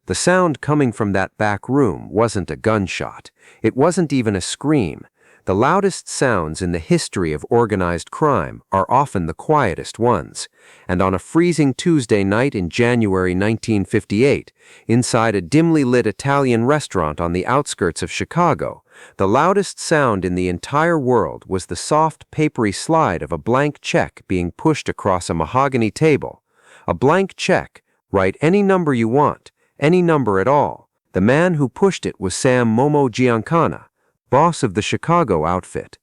The sound coming from that back room wasn't a gunshot. It wasn't even a scream. The loudest sounds in the history of organized crime are often the quietest ones. And on a freezing Tuesday night in January 1958, inside a dimly lit Italian restaurant on the outskirts of Chicago, the loudest sound in the entire world was the soft, papery slide of a blank check being pushed across a mahogany table. A blank check. Write any number you want, any number at all. The man who pushed it was Sam Momo Giancana, boss of the Chicago outfit,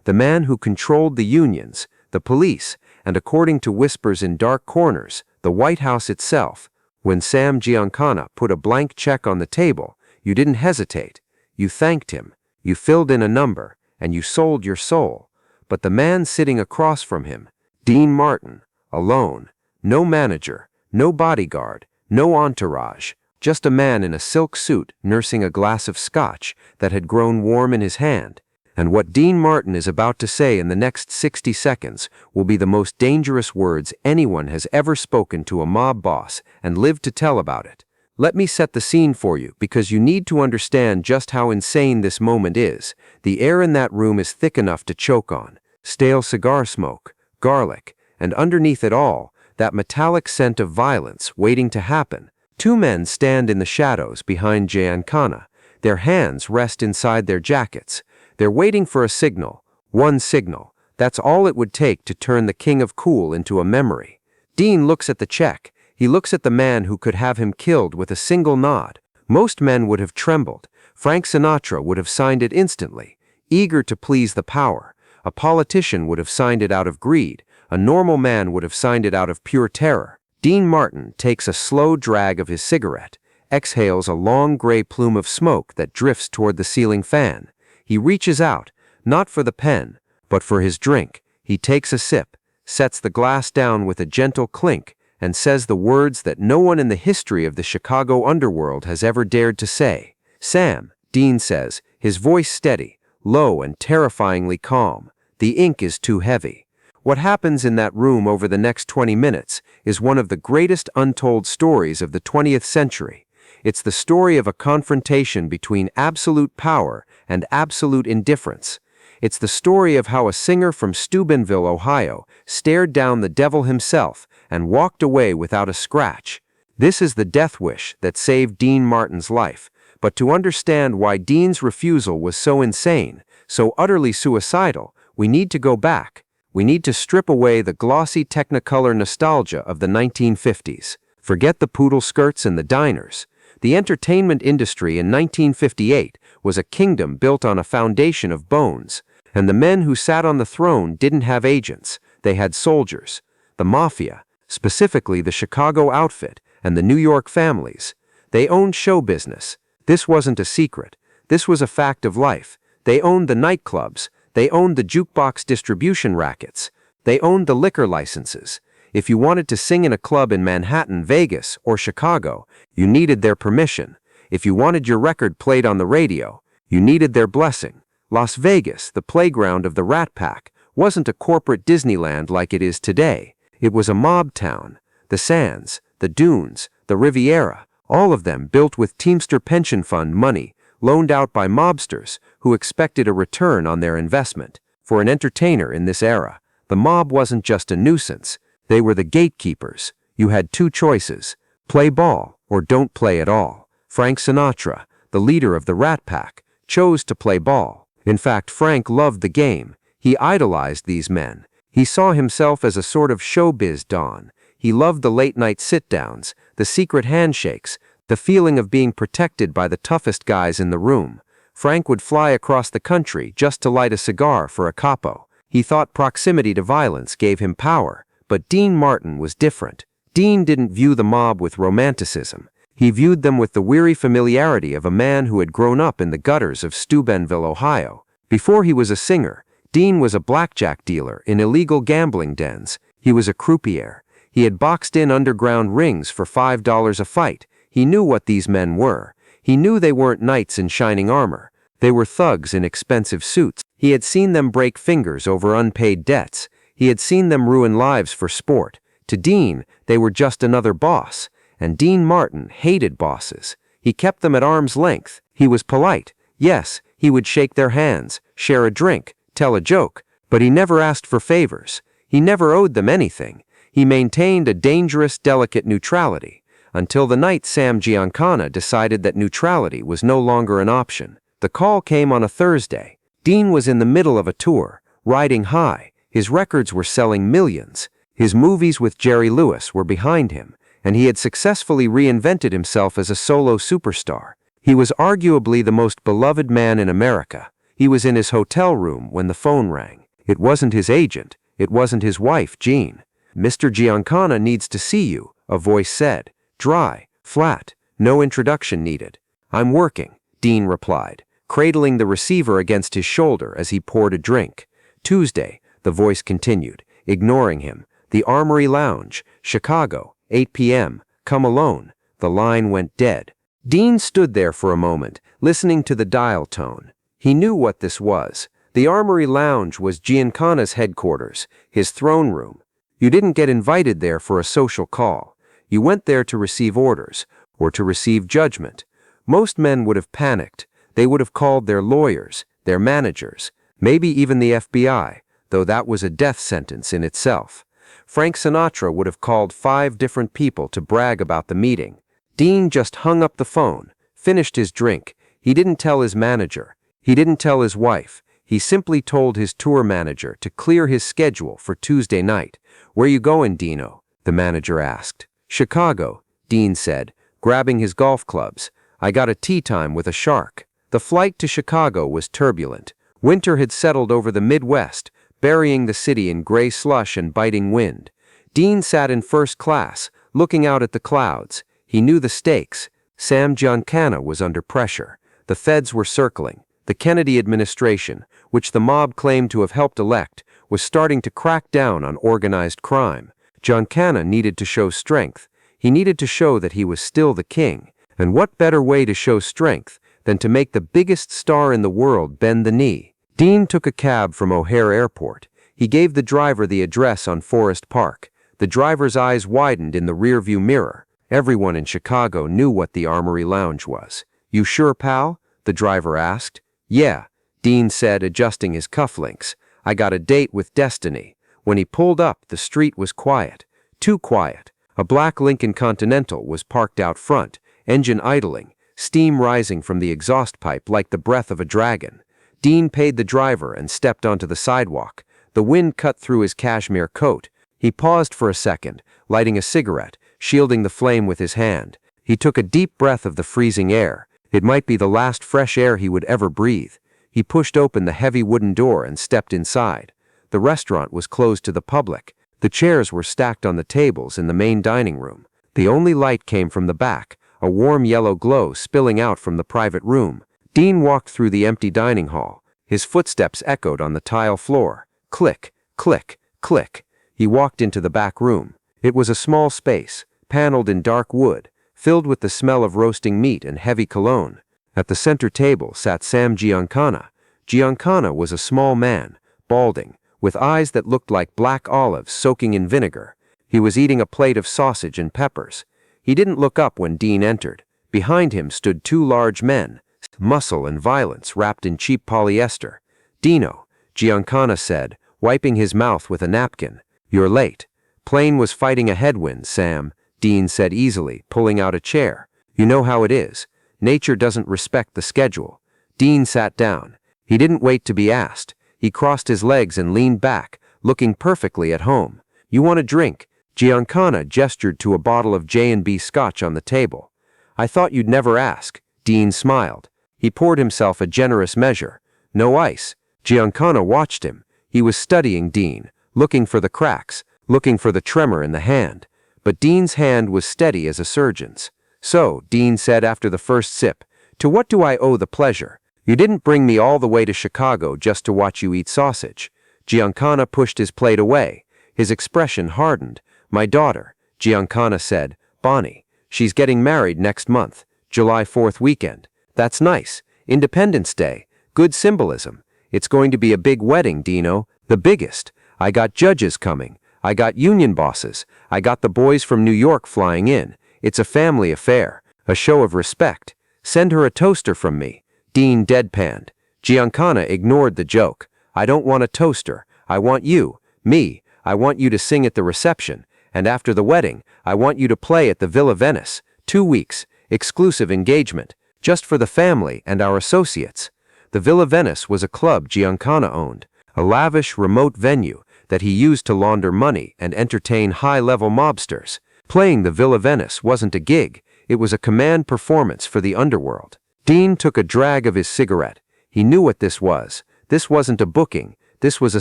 the man who controlled the unions, the police, and according to whispers in dark corners, the White House itself. When Sam Giancana put a blank check on the table, you didn't hesitate. You thanked him, you filled in a number, and you sold your soul. But the man sitting across from him, Dean Martin, alone, no manager, no bodyguard, no entourage, just a man in a silk suit nursing a glass of scotch that had grown warm in his hand. And what Dean Martin is about to say in the next 60 seconds will be the most dangerous words anyone has ever spoken to a mob boss and lived to tell about it. Let me set the scene for you because you need to understand just how insane this moment is. The air in that room is thick enough to choke on. Stale cigar smoke, garlic, and underneath it all, that metallic scent of violence waiting to happen. Two men stand in the shadows behind Giancana. Their hands rest inside their jackets. They're waiting for a signal. One signal. That's all it would take to turn the king of cool into a memory. Dean looks at the check. He looks at the man who could have him killed with a single nod. Most men would have trembled. Frank Sinatra would have signed it instantly, eager to please the power. A politician would have signed it out of greed. A normal man would have signed it out of pure terror. Dean Martin takes a slow drag of his cigarette, exhales a long gray plume of smoke that drifts toward the ceiling fan. He reaches out, not for the pen, but for his drink. He takes a sip, sets the glass down with a gentle clink, and says the words that no one in the history of the Chicago underworld has ever dared to say. "Sam," Dean says, his voice steady, low and terrifyingly calm. "The ink is too heavy." What happens in that room over the next 20 minutes is one of the greatest untold stories of the 20th century. It's the story of a confrontation between absolute power and absolute indifference. It's the story of how a singer from Steubenville, Ohio, stared down the devil himself and walked away without a scratch. This is the death wish that saved Dean Martin's life. But to understand why Dean's refusal was so insane, so utterly suicidal, we need to go back. We need to strip away the glossy Technicolor nostalgia of the 1950s. Forget the poodle skirts and the diners. The entertainment industry in 1958 was a kingdom built on a foundation of bones, and the men who sat on the throne didn't have agents. They had soldiers. The Mafia, specifically the Chicago outfit, and the New York families. They owned show business. This wasn't a secret. This was a fact of life. They owned the nightclubs. They owned the jukebox distribution rackets. They owned the liquor licenses. If you wanted to sing in a club in Manhattan, Vegas, or Chicago, you needed their permission. If you wanted your record played on the radio, you needed their blessing. Las Vegas, the playground of the Rat Pack, wasn't a corporate Disneyland like it is today. It was a mob town. The Sands, the Dunes, the Riviera, all of them built with Teamster pension fund money, loaned out by mobsters who expected a return on their investment. For an entertainer in this era, the mob wasn't just a nuisance. They were the gatekeepers. You had two choices: play ball or don't play at all. Frank Sinatra, the leader of the Rat Pack, chose to play ball. In fact, Frank loved the game. He idolized these men. He saw himself as a sort of showbiz don. He loved the late-night sit-downs, the secret handshakes, the feeling of being protected by the toughest guys in the room. Frank would fly across the country just to light a cigar for a capo. He thought proximity to violence gave him power, but Dean Martin was different. Dean didn't view the mob with romanticism. He viewed them with the weary familiarity of a man who had grown up in the gutters of Steubenville, Ohio. Before he was a singer, Dean was a blackjack dealer in illegal gambling dens. He was a croupier. He had boxed in underground rings for $5 a fight. He knew what these men were. He knew they weren't knights in shining armor. They were thugs in expensive suits. He had seen them break fingers over unpaid debts. He had seen them ruin lives for sport. To Dean, they were just another boss. and Dean Martin hated bosses. He kept them at arm's length. He was polite. Yes, he would shake their hands, share a drink, tell a joke, but he never asked for favors. He never owed them anything. He maintained a dangerous, delicate neutrality, until the night Sam Giancana decided that neutrality was no longer an option. The call came on a Thursday. Dean was in the middle of a tour, riding high. His records were selling millions. His movies with Jerry Lewis were behind him, and he had successfully reinvented himself as a solo superstar. He was arguably the most beloved man in America. He was in his hotel room when the phone rang. It wasn't his agent. It wasn't his wife, Jean. "Mr. Giancana needs to see you," a voice said. Dry, flat, no introduction needed. "I'm working," Dean replied, cradling the receiver against his shoulder as he poured a drink. "Tuesday," the voice continued, ignoring him. "The Armory Lounge, Chicago, 8 p.m. Come alone." The line went dead. Dean stood there for a moment, listening to the dial tone. He knew what this was. The Armory Lounge was Giancana's headquarters, his throne room. You didn't get invited there for a social call. You went there to receive orders, or to receive judgment. Most men would have panicked. They would have called their lawyers, their managers, maybe even the FBI, though that was a death sentence in itself. Frank Sinatra would have called 5 different people to brag about the meeting. Dean just hung up the phone, finished his drink. He didn't tell his manager. He didn't tell his wife. He simply told his tour manager to clear his schedule for Tuesday night. "Where you going, Dino?" the manager asked. "Chicago," Dean said, grabbing his golf clubs. "I got a tea time with a shark." The flight to Chicago was turbulent. Winter had settled over the Midwest, burying the city in gray slush and biting wind. Dean sat in first class, looking out at the clouds. He knew the stakes. Sam Giancana was under pressure. The feds were circling. The Kennedy administration, which the mob claimed to have helped elect, was starting to crack down on organized crime. Giancana needed to show strength. He needed to show that he was still the king. And what better way to show strength than to make the biggest star in the world bend the knee? Dean took a cab from O'Hare Airport. He gave the driver the address on Forest Park. The driver's eyes widened in the rearview mirror. Everyone in Chicago knew what the Armory Lounge was. "You sure, pal?" the driver asked. "Yeah," Dean said, adjusting his cufflinks. "I got a date with Destiny." When he pulled up, the street was quiet. Too quiet. A black Lincoln Continental was parked out front, engine idling, steam rising from the exhaust pipe like the breath of a dragon. Dean paid the driver and stepped onto the sidewalk. The wind cut through his cashmere coat. He paused for a second, lighting a cigarette, shielding the flame with his hand. He took a deep breath of the freezing air. It might be the last fresh air he would ever breathe. He pushed open the heavy wooden door and stepped inside. The restaurant was closed to the public. The chairs were stacked on the tables in the main dining room. The only light came from the back, a warm yellow glow spilling out from the private room. Dean walked through the empty dining hall. His footsteps echoed on the tile floor. Click, click, click. He walked into the back room. It was a small space, paneled in dark wood, filled with the smell of roasting meat and heavy cologne. At the center table sat Sam Giancana. Giancana was a small man, balding, with eyes that looked like black olives soaking in vinegar. He was eating a plate of sausage and peppers. He didn't look up when Dean entered. Behind him stood 2 large men, muscle and violence wrapped in cheap polyester. "Dino," Giancana said, wiping his mouth with a napkin. "You're late." "Plane was fighting a headwind, Sam," Dean said easily, pulling out a chair. "You know how it is. Nature doesn't respect the schedule." Dean sat down. He didn't wait to be asked. He crossed his legs and leaned back, looking perfectly at home. "You want a drink?" Giancana gestured to a bottle of J&B Scotch on the table. "I thought you'd never ask." Dean smiled. He poured himself a generous measure. "No ice." Giancana watched him. He was studying Dean, looking for the cracks, looking for the tremor in the hand. But Dean's hand was steady as a surgeon's. "So," Dean said after the first sip, "to what do I owe the pleasure? You didn't bring me all the way to Chicago just to watch you eat sausage." Giancana pushed his plate away. His expression hardened. "My daughter," Giancana said, "Bonnie. She's getting married next month, July 4th weekend. That's nice. Independence Day. Good symbolism. It's going to be a big wedding, Dino. The biggest. I got judges coming. I got union bosses. I got the boys from New York flying in. It's a family affair, a show of respect. Send her a toaster from me." Dean deadpanned. Giancana ignored the joke. "I don't want a toaster. I want you, me. I want you to sing at the reception, and after the wedding, I want you to play at the Villa Venice. 2 weeks, exclusive engagement, just for the family and our associates." The Villa Venice was a club Giancana owned, a lavish, remote venue that he used to launder money and entertain high-level mobsters. Playing the Villa Venice wasn't a gig, it was a command performance for the underworld. Dean took a drag of his cigarette. He knew what this was. This wasn't a booking, this was a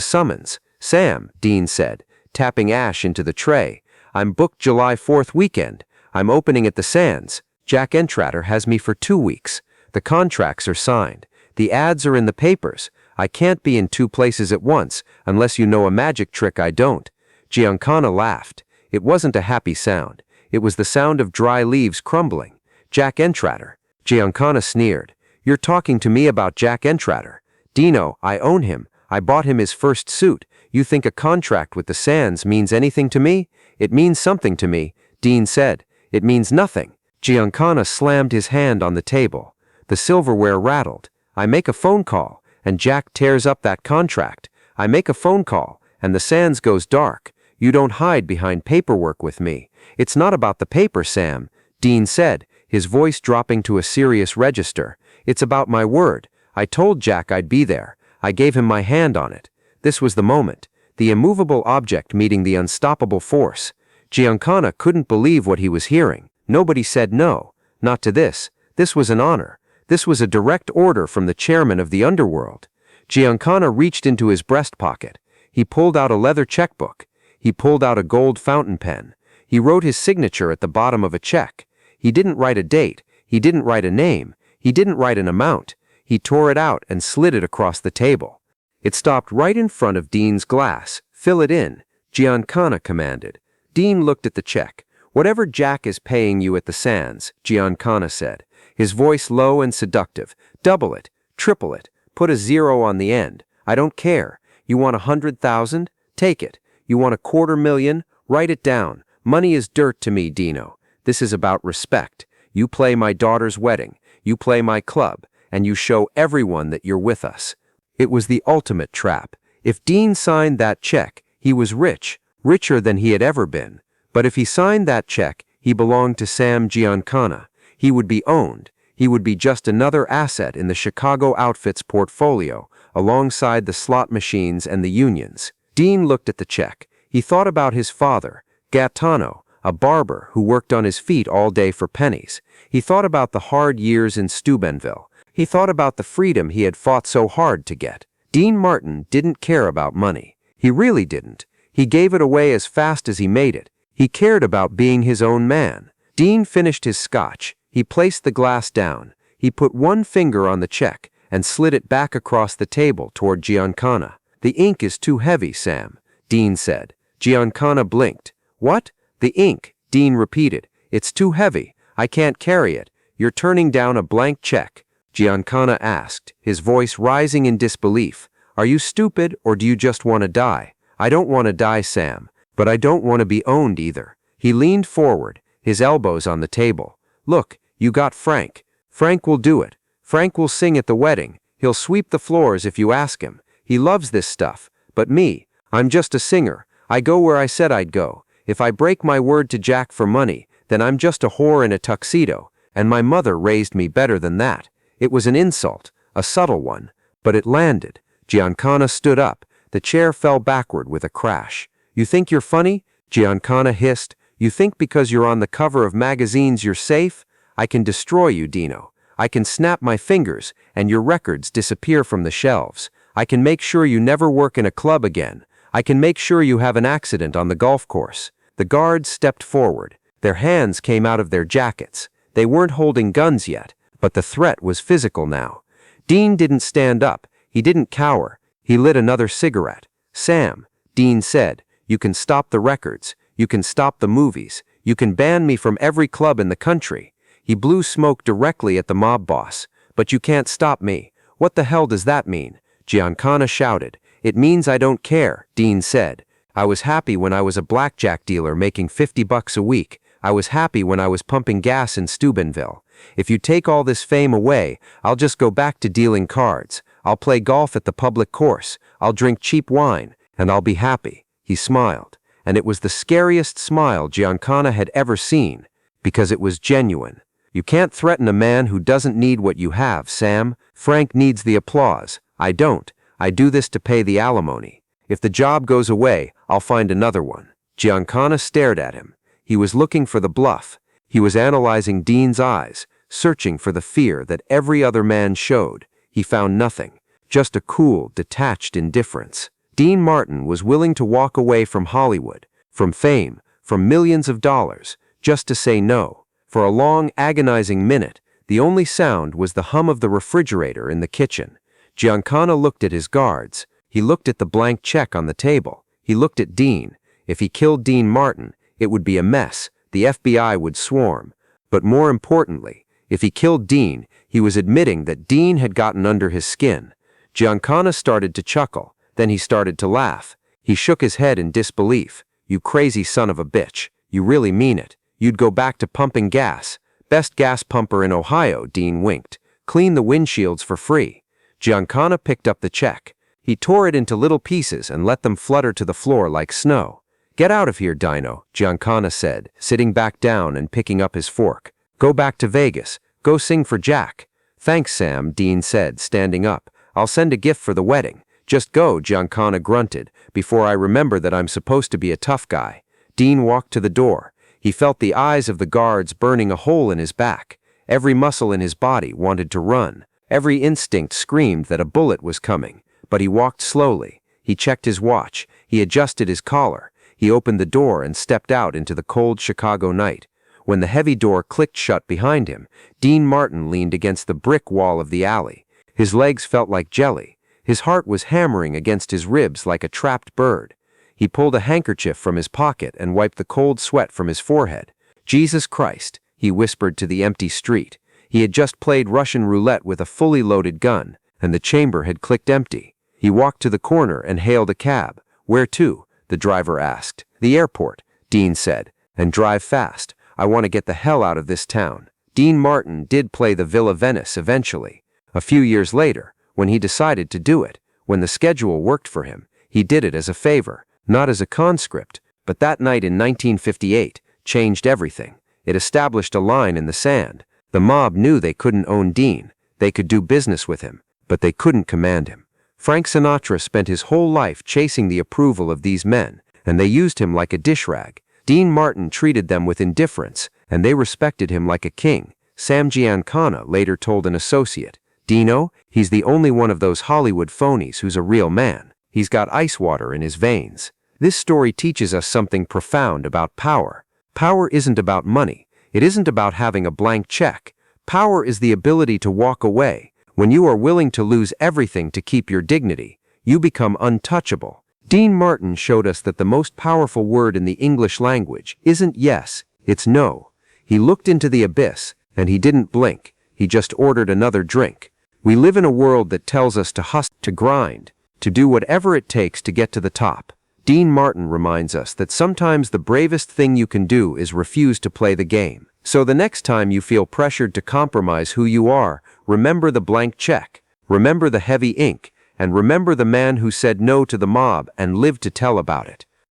summons. "Sam," Dean said, tapping ash into the tray, "I'm booked July 4th weekend. I'm opening at the Sands. Jack Entratter has me for 2 weeks. The contracts are signed. The ads are in the papers. I can't be in 2 places at once, unless you know a magic trick I don't." Giancana laughed. It wasn't a happy sound. It was the sound of dry leaves crumbling. "Jack Entratter." Giancana sneered. "You're talking to me about Jack Entratter. Dino, I own him. I bought him his first suit. You think a contract with the Sands means anything to me?" "It means something to me," Dean said. "It means nothing." Giancana slammed his hand on the table. The silverware rattled. "I make a phone call, and Jack tears up that contract. I make a phone call, and the Sands goes dark. You don't hide behind paperwork with me. It's not about the paper, Sam," Dean said, his voice dropping to a serious register. "It's about my word. I told Jack I'd be there. I gave him my hand on it." This was the moment, the immovable object meeting the unstoppable force. Giancana couldn't believe what he was hearing. Nobody said no, not to this. This was an honor. This was a direct order from the chairman of the underworld. Giancana reached into his breast pocket. He pulled out a leather checkbook. He pulled out a gold fountain pen. He wrote his signature at the bottom of a check. He didn't write a date. He didn't write a name. He didn't write an amount. He tore it out and slid it across the table. It stopped right in front of Dean's glass. "Fill it in," Giancana commanded. Dean looked at the check. "Whatever Jack is paying you at the Sands," Giancana said, his voice low and seductive. "Double it, triple it, put a 0 on the end. I don't care. You want 100,000? Take it. You want 250,000? Write it down. Money is dirt to me, Dino. This is about respect. You play my daughter's wedding. You play my club. And you show everyone that you're with us." It was the ultimate trap. If Dean signed that check, he was rich, richer than he had ever been. But if he signed that check, he belonged to Sam Giancana. He would be owned. He would be just another asset in the Chicago Outfits portfolio, alongside the slot machines and the unions. Dean looked at the check. He thought about his father, Gaetano, a barber who worked on his feet all day for pennies. He thought about the hard years in Steubenville. He thought about the freedom he had fought so hard to get. Dean Martin didn't care about money. He really didn't. He gave it away as fast as he made it. He cared about being his own man. Dean finished his scotch. He placed the glass down. He put one finger on the check and slid it back across the table toward Giancana. "The ink is too heavy, Sam," Dean said. Giancana blinked. "What?" "The ink," Dean repeated. "It's too heavy. I can't carry it. You're turning down a blank check." Giancana asked, his voice rising in disbelief. "Are you stupid, or do you just want to die?" "I don't want to die, Sam, but I don't want to be owned either." He leaned forward, his elbows on the table. "Look, you got Frank. Frank will do it. Frank will sing at the wedding. He'll sweep the floors if you ask him. He loves this stuff. But me, I'm just a singer. I go where I said I'd go. If I break my word to Jack for money, then I'm just a whore in a tuxedo, and my mother raised me better than that." It was an insult, a subtle one, but it landed. Giancana stood up. The chair fell backward with a crash. "You think you're funny?" Giancana hissed. "You think because you're on the cover of magazines you're safe? I can destroy you, Dino. I can snap my fingers, and your records disappear from the shelves. I can make sure you never work in a club again. I can make sure you have an accident on the golf course." The guards stepped forward. Their hands came out of their jackets. They weren't holding guns yet, but the threat was physical now. Dean didn't stand up. He didn't cower. He lit another cigarette. "Sam," Dean said, "you can stop the records. You can stop the movies. You can ban me from every club in the country." He blew smoke directly at the mob boss. "But you can't stop me." "What the hell does that mean?" Giancana shouted. "It means I don't care," Dean said. "I was happy when I was a blackjack dealer making $50 a week, I was happy when I was pumping gas in Steubenville. If you take all this fame away, I'll just go back to dealing cards. I'll play golf at the public course. I'll drink cheap wine, and I'll be happy." He smiled, and it was the scariest smile Giancana had ever seen, because it was genuine. "You can't threaten a man who doesn't need what you have, Sam. Frank needs the applause. I don't. I do this to pay the alimony. If the job goes away, I'll find another one." Giancana stared at him. He was looking for the bluff. He was analyzing Dean's eyes, searching for the fear that every other man showed. He found nothing, just a cool, detached indifference. Dean Martin was willing to walk away from Hollywood, from fame, from millions of dollars, just to say no. For a long, agonizing minute, the only sound was the hum of the refrigerator in the kitchen. Giancana looked at his guards. He looked at the blank check on the table. He looked at Dean. If he killed Dean Martin, it would be a mess. The FBI would swarm. But more importantly, if he killed Dean, he was admitting that Dean had gotten under his skin. Giancana started to chuckle. Then he started to laugh. He shook his head in disbelief. "You crazy son of a bitch. You really mean it. You'd go back to pumping gas. Best gas pumper in Ohio," Dean winked. "Clean the windshields for free." Giancana picked up the check. He tore it into little pieces and let them flutter to the floor like snow. "Get out of here, Dino," Giancana said, sitting back down and picking up his fork. "Go back to Vegas. Go sing for Jack." "Thanks, Sam," Dean said, standing up. "I'll send a gift for the wedding." "Just go," Giancana grunted, "before I remember that I'm supposed to be a tough guy." Dean walked to the door. He felt the eyes of the guards burning a hole in his back. Every muscle in his body wanted to run. Every instinct screamed that a bullet was coming. But he walked slowly. He checked his watch. He adjusted his collar. He opened the door and stepped out into the cold Chicago night. When the heavy door clicked shut behind him, Dean Martin leaned against the brick wall of the alley. His legs felt like jelly. His heart was hammering against his ribs like a trapped bird. He pulled a handkerchief from his pocket and wiped the cold sweat from his forehead. "Jesus Christ," he whispered to the empty street. He had just played Russian roulette with a fully loaded gun, and the chamber had clicked empty. He walked to the corner and hailed a cab. "Where to?" the driver asked. "The airport," Dean said. "And drive fast. I want to get the hell out of this town." Dean Martin did play the Villa Venice eventually. A few years later, when he decided to do it, when the schedule worked for him, he did it as a favor, not as a conscript. But that night in 1958 changed everything. It established a line in the sand. The mob knew they couldn't own Dean. They could do business with him, but they couldn't command him. Frank Sinatra spent his whole life chasing the approval of these men, and they used him like a dish rag. Dean Martin treated them with indifference, and they respected him like a king. Sam Giancana later told an associate, "Dino, he's the only one of those Hollywood phonies who's a real man. He's got ice water in his veins." This story teaches us something profound about power. Power isn't about money. It isn't about having a blank check. Power is the ability to walk away. When you are willing to lose everything to keep your dignity, you become untouchable. Dean Martin showed us that the most powerful word in the English language isn't yes, it's no. He looked into the abyss, and he didn't blink. He just ordered another drink. We live in a world that tells us to hustle, to grind, to do whatever it takes to get to the top. Dean Martin reminds us that sometimes the bravest thing you can do is refuse to play the game. So the next time you feel pressured to compromise who you are, remember the blank check, remember the heavy ink, and remember the man who said no to the mob and lived to tell about it.